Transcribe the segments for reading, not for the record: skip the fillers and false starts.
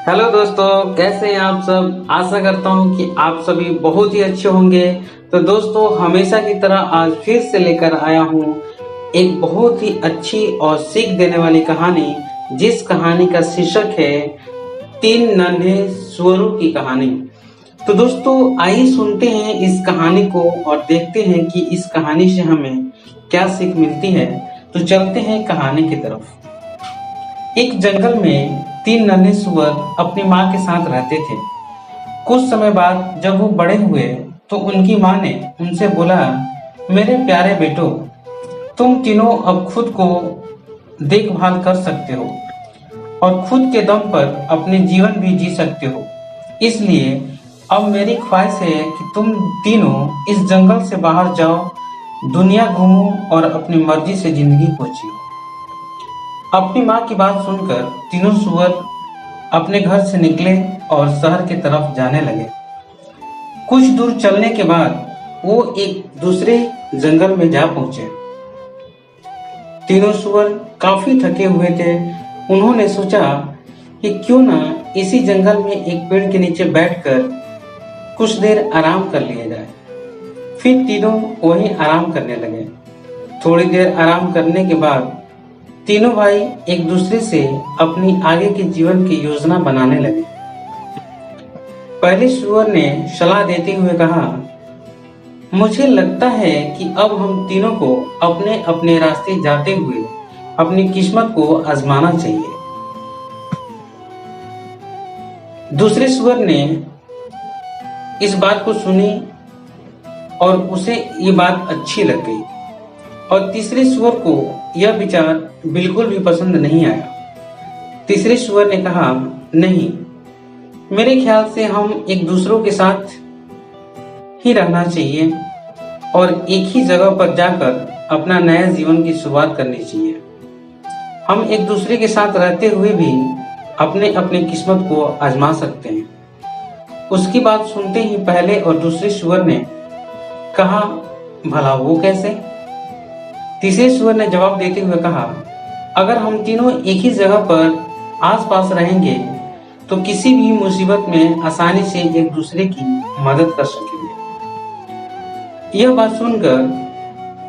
Hello दोस्तों, कैसे हैं आप सब। आशा करता हूं कि आप सभी बहुत ही अच्छे होंगे। तो दोस्तों, हमेशा की तरह आज फिर से लेकर आया हूं एक बहुत ही अच्छी और सीख देने वाली कहानी, जिस कहानी का शीर्षक है तीन नन्हे सुअरों की कहानी। तो दोस्तों, आइए सुनते हैं इस कहानी को और देखते हैं कि इस कहानी से हमें क्या सीख मिलती है। तो चलते हैं कहानी की तरफ। एक जंगल में तीन नन्हे सुअर अपनी माँ के साथ रहते थे। कुछ समय बाद जब वो बड़े हुए तो उनकी माँ ने उनसे बोला, मेरे प्यारे बेटो, तुम तीनों अब खुद को देखभाल कर सकते हो और खुद के दम पर अपने जीवन भी जी सकते हो। इसलिए अब मेरी ख्वाहिश है कि तुम तीनों इस जंगल से बाहर जाओ, दुनिया घूमो और अपनी मर्जी से जिंदगी को जियो। अपनी माँ की बात सुनकर तीनों सुअर अपने घर से निकले और शहर की तरफ जाने लगे। कुछ दूर चलने के बाद वो एक दूसरे जंगल में जा पहुंचे। तीनों सुअर काफी थके हुए थे। उन्होंने सोचा कि क्यों ना इसी जंगल में एक पेड़ के नीचे बैठकर कुछ देर आराम कर लिया जाए। फिर तीनों वहीं आराम करने लगे। थोड़ी देर आराम करने के बाद तीनों भाई एक दूसरे से अपनी आगे के जीवन की योजना बनाने लगे। पहले सुअर ने सलाह देते हुए कहा, मुझे लगता है कि अब हम तीनों को अपने अपने रास्ते जाते हुए अपनी किस्मत को आजमाना चाहिए। दूसरे सुअर ने इस बात को सुनी और उसे ये बात अच्छी लग गई और तीसरे सुअर को यह विचार बिल्कुल भी पसंद नहीं आया। तीसरे सुअर ने कहा, नहीं, मेरे ख्याल से हम एक दूसरों के साथ ही रहना चाहिए और एक ही जगह पर जाकर अपना नया जीवन की शुरुआत करनी चाहिए। हम एक दूसरे के साथ रहते हुए भी अपने अपने किस्मत को आजमा सकते हैं। उसकी बात सुनते ही पहले और दूसरे सुअर ने कहा, भला वो कैसे? तीसरे सुअर ने जवाब देते हुए कहा, अगर हम तीनों एक ही जगह पर आसपास रहेंगे तो किसी भी मुसीबत में आसानी से एक दूसरे की मदद कर सकेंगे।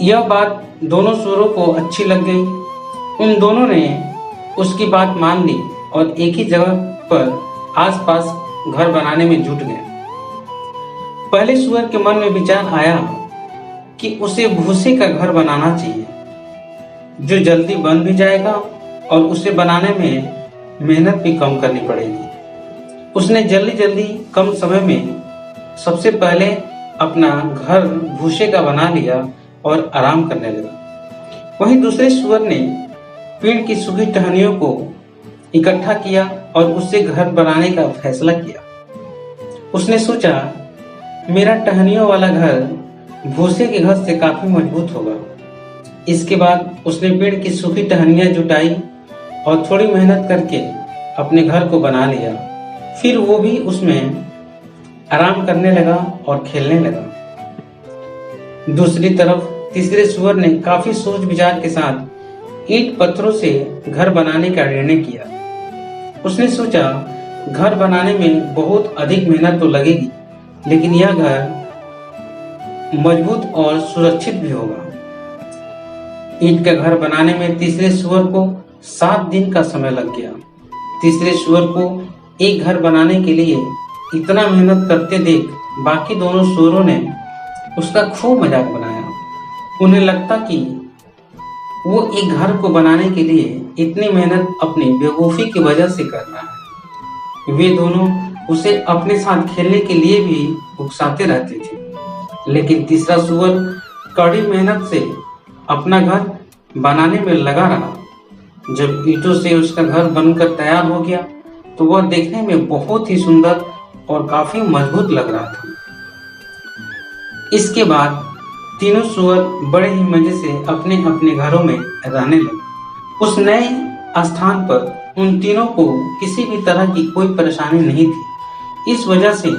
यह बात दोनों सुअरों को अच्छी लग गई। उन दोनों ने उसकी बात मान ली और एक ही जगह पर आसपास घर बनाने में जुट गए। पहले सुअर के मन में विचार आया कि उसे भूसे का घर बनाना चाहिए, जो जल्दी बन भी जाएगा और उसे बनाने में मेहनत भी कम करनी पड़ेगी। उसने जल्दी कम समय में सबसे पहले अपना घर भूसे का बना लिया और आराम करने लगा। वहीं दूसरे सुअर ने पेड़ की सूखी टहनियों को इकट्ठा किया और उससे घर बनाने का फैसला किया। उसने सोचा, मेरा टहनियों वाला घर भूसे के घर से काफी मजबूत होगा। इसके बाद उसने पेड़ की सूखी टहनियां जुटाई और थोड़ी मेहनत करके अपने घर को बना लिया। फिर वो भी उसमें आराम करने लगा और खेलने लगा। दूसरी तरफ तीसरे सुअर ने काफी सोच विचार के साथ ईंट पत्थरों से घर बनाने का निर्णय किया। उसने सोचा, घर बनाने में बहुत अधिक मेहनत तो लगेगी, लेकिन यह घर मजबूत और सुरक्षित भी होगा। ईंट का घर बनाने में तीसरे सुअर को 7 दिन का समय लग गया। तीसरे सुअर को एक घर बनाने के लिए इतना मेहनत करते देख बाकी दोनों सुअरों ने उसका खूब मजाक बनाया। उन्हें लगता कि वो एक घर को बनाने के लिए इतनी मेहनत अपनी बेवकूफी की वजह से कर रहा है। वे दोनों उसे अपने साथ खेलने के लिए भी उकसाते रहते थे, लेकिन तीसरा सुअर कड़ी मेहनत से अपना घर बनाने में लगा रहा। जब ईंटों से उसका घर बनकर तैयार हो गया तो वह देखने में बहुत ही सुंदर और काफी मजबूत लग रहा था। इसके बाद तीनों सुअर बड़े ही मजे से अपने अपने घरों में रहने लगे। उस नए स्थान पर उन तीनों को किसी भी तरह की कोई परेशानी नहीं थी। इस वजह से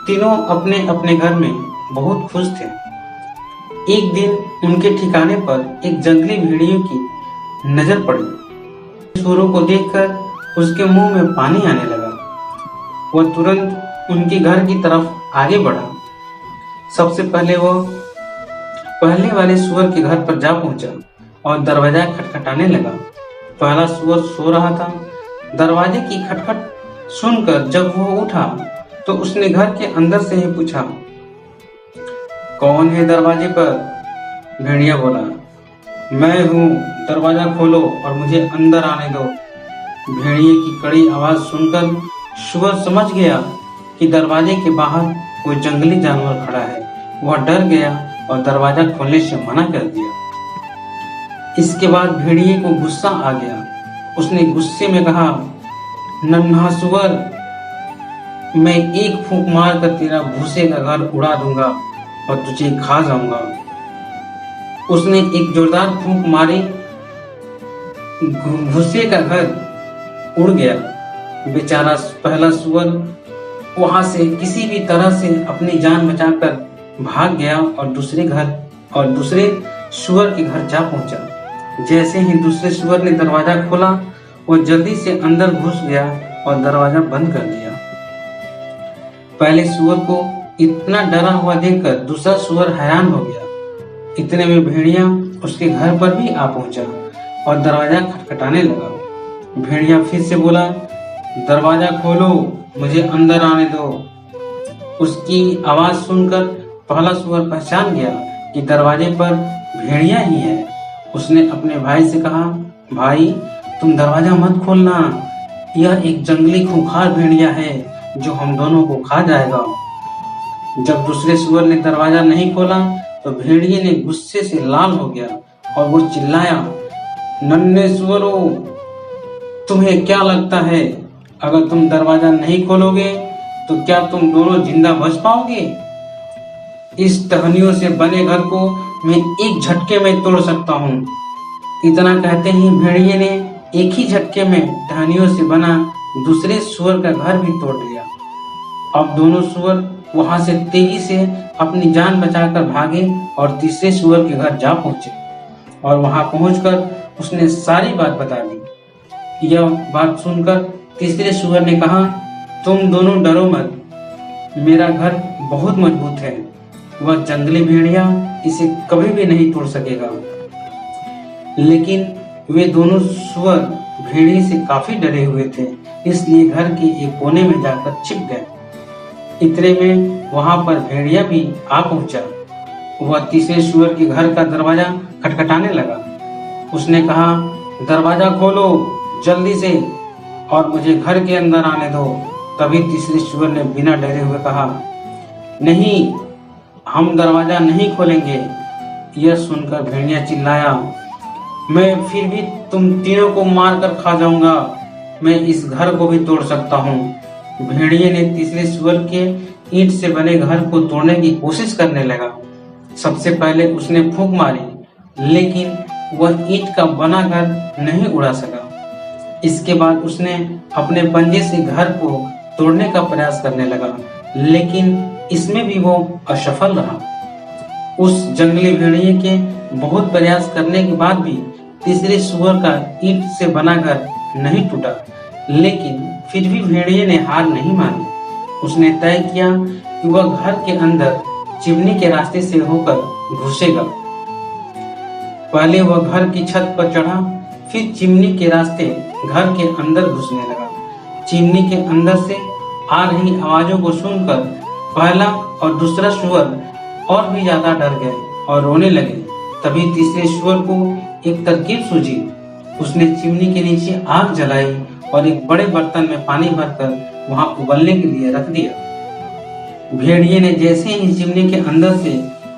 तीनों अपने अपने घर में बहुत खुश थे। एक दिन उनके ठिकाने पर एक जंगली भेड़ियों की नजर पड़ी। सुअरों को देखकर उसके मुंह में पानी आने लगा। वह तुरंत उनके घर की तरफ आगे बढ़ा। सबसे पहले वह पहले वाले सुअर के घर पर जा पहुंचा और दरवाजा खटखटाने लगा। पहला सुअर सो रहा था। दरवाजे की खटखट सुनकर जब वो उठा तो उसने घर के अंदर से ही पूछा, कौन है दरवाजे पर? भेड़िया बोला, मैं हूँ, दरवाजा खोलो और मुझे अंदर आने दो। भेड़िए की कड़ी आवाज सुनकर सुअर समझ गया कि दरवाजे के बाहर कोई जंगली जानवर खड़ा है। वह डर गया और दरवाजा खोलने से मना कर दिया। इसके बाद भेड़िए को गुस्सा आ गया। उसने गुस्से में कहा, नन्हा सुअर, मैं एक फूंक मारकर तेरा भूसे का घर उड़ा दूंगा और तुझे खा जाऊंगा। उसने एक जोरदार फूंक मारी, भूसे का घर उड़ गया। बेचारा पहला सुअर वहां से किसी भी तरह से अपनी जान बचाकर भाग गया और दूसरे सुअर के घर जा पहुंचा। जैसे ही दूसरे सुअर ने दरवाजा खोला, वह जल्दी से अंदर घुस गया और दरवाजा बंद कर दिया। पहले सुअर को इतना डरा हुआ देखकर दूसरा सुअर हैरान हो गया। इतने में भेड़िया उसके घर पर भी आ पहुंचा और दरवाजा खटखटाने लगा। भेड़िया फिर से बोला, दरवाजा खोलो, मुझे अंदर आने दो। उसकी आवाज सुनकर पहला सुअर पहचान गया कि दरवाजे पर भेड़िया ही है। उसने अपने भाई से कहा, भाई, तुम दरवाजा मत खोलना, यह एक जंगली खूंखार भेड़िया है जो हम दोनों को खा जाएगा। जब दूसरे सुअर ने दरवाजा नहीं खोला तो भेड़िए ने गुस्से से लाल हो गया और वो चिल्लाया, नन्हे सुअरों, तुम्हें क्या लगता है अगर तुम दरवाजा नहीं खोलोगे तो क्या तुम दोनों जिंदा बच पाओगे? इस टहनियों से बने घर को मैं एक झटके में तोड़ सकता हूँ। इतना कहते ही भेड़िए ने एक ही झटके में टहनियों से बना दूसरे सुअर का घर भी तोड़ दिया। अब दोनों सुअर वहां से तेजी से अपनी जान बचाकर भागे और तीसरे सुअर के घर जा पहुंचे और वहां पहुंचकर उसने सारी बात बता दी। यह बात सुनकर तीसरे सुअर ने कहा, तुम दोनों डरो मत, मेरा घर बहुत मजबूत है, वह जंगली भेड़िया इसे कभी भी नहीं तोड़ सकेगा। लेकिन वे दोनों सुअर भेड़िए से काफी डरे हुए थे, इसलिए घर के एक कोने में जाकर छिप गए। इतने में वहां पर भेड़िया भी आ पहुंचा। वह तीसरे सुअर के घर का दरवाजा खटखटाने लगा। उसने कहा, दरवाजा खोलो जल्दी से और मुझे घर के अंदर आने दो। तभी तीसरे सुअर ने बिना डरे हुए कहा, नहीं, हम दरवाजा नहीं खोलेंगे। यह सुनकर भेड़िया चिल्लाया, मैं फिर भी तुम तीनों को मारकर खा जाऊंगा, मैं इस घर को भी तोड़ सकता हूँ। भेड़िए ने तीसरे सुअर के ईंट से बने घर को तोड़ने की कोशिश करने लगा। सबसे पहले उसने फूंक मारी, लेकिन वह ईंट का बना घर नहीं उड़ा सका। इसके बाद उसने अपने पंजे से घर को तोड़ने का प्रयास करने लगा, लेकिन इसमें भी वो असफल रहा। उस जंगली भेड़िए के बहुत प्रयास करने के बाद भी तीसरे सुअर का ईंट से बना घर नहीं टूटा, लेकिन फिर भी भेड़िए ने हार नहीं मानी। उसने तय किया कि वह घर के अंदर चिमनी के रास्ते से होकर घुसेगा। पहले वह घर की छत पर चढ़ा, फिर चिमनी के रास्ते घर के अंदर घुसने लगा। चिमनी के अंदर से आ रही आवाजों को सुनकर पहला और दूसरा सुअर और भी ज्यादा डर गए और रोने लगे। तभी तीसरे सुअर को एक तरकीब सूझी। उसने चिमनी के नीचे आग जलाई और एक बड़े बर्तन में पानी भरकर वहां उबलने के लिए रख दिया। भेड़िए ने जैसे ही चिमनी के अंदर से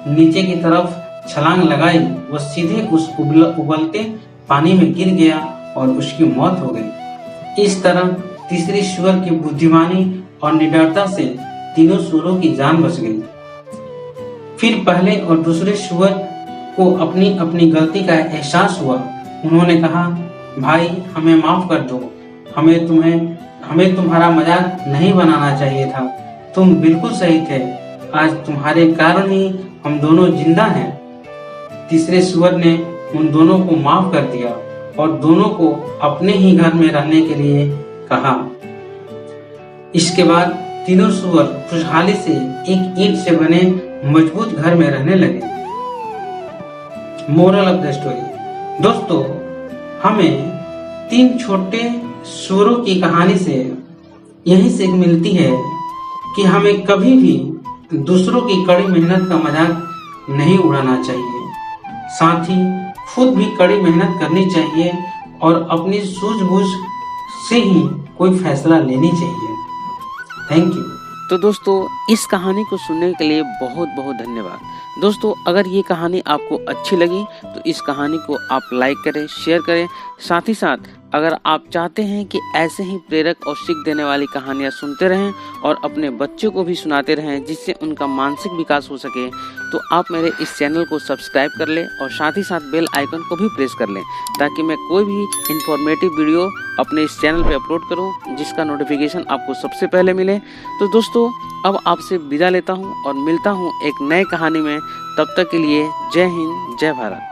नीचे की तरफ छलांग लगाई, वह सीधे उस उबलते पानी में गिर गया और उसकी मौत हो गई। इस तरह तीसरे सुअर की बुद्धिमानी और निडरता से तीनों सुअरों की जान बच गई। फिर पहले और दूसरे सुअर को अपनी अपनी गलती का एहसास हुआ। उन्होंने कहा, भाई, हमें माफ कर दो, हमें तुम्हारा मजाक नहीं बनाना चाहिए था, तुम बिल्कुल सही थे, आज तुम्हारे कारण ही हम दोनों जिंदा हैं। तीसरे सुअर ने उन दोनों को माफ कर दिया और दोनों को अपने ही घर में रहने के लिए कहा। इसके बाद तीनों सूअर खुशहाली से एक ईंट से बने मजबूत घर में रहने लगे। मोरल ऑफ द स्टोरी, दोस्तों हमें 3 छोटे सूअरों की कहानी से यही सीख मिलती है कि हमें कभी भी दूसरों की कड़ी मेहनत का मजाक नहीं उड़ाना चाहिए, साथ ही खुद भी कड़ी मेहनत करनी चाहिए और अपनी सूझबूझ से ही कोई फैसला लेनी चाहिए। Thank you. तो दोस्तों इस कहानी को सुनने के लिए बहुत बहुत धन्यवाद। दोस्तों अगर ये कहानी आपको अच्छी लगी तो इस कहानी को आप लाइक करें, शेयर करें। साथ ही साथ अगर आप चाहते हैं कि ऐसे ही प्रेरक और सीख देने वाली कहानियाँ सुनते रहें और अपने बच्चों को भी सुनाते रहें जिससे उनका मानसिक विकास हो सके, तो आप मेरे इस चैनल को सब्सक्राइब कर लें और साथ ही साथ बेल आइकन को भी प्रेस कर लें ताकि मैं कोई भी इंफॉर्मेटिव वीडियो अपने इस चैनल पे अपलोड करूं जिसका नोटिफिकेशन आपको सबसे पहले मिले। तो दोस्तों अब आपसे विदा लेता हूं और मिलता हूं एक नए कहानी में। तब तक के लिए जय हिंद, जय भारत।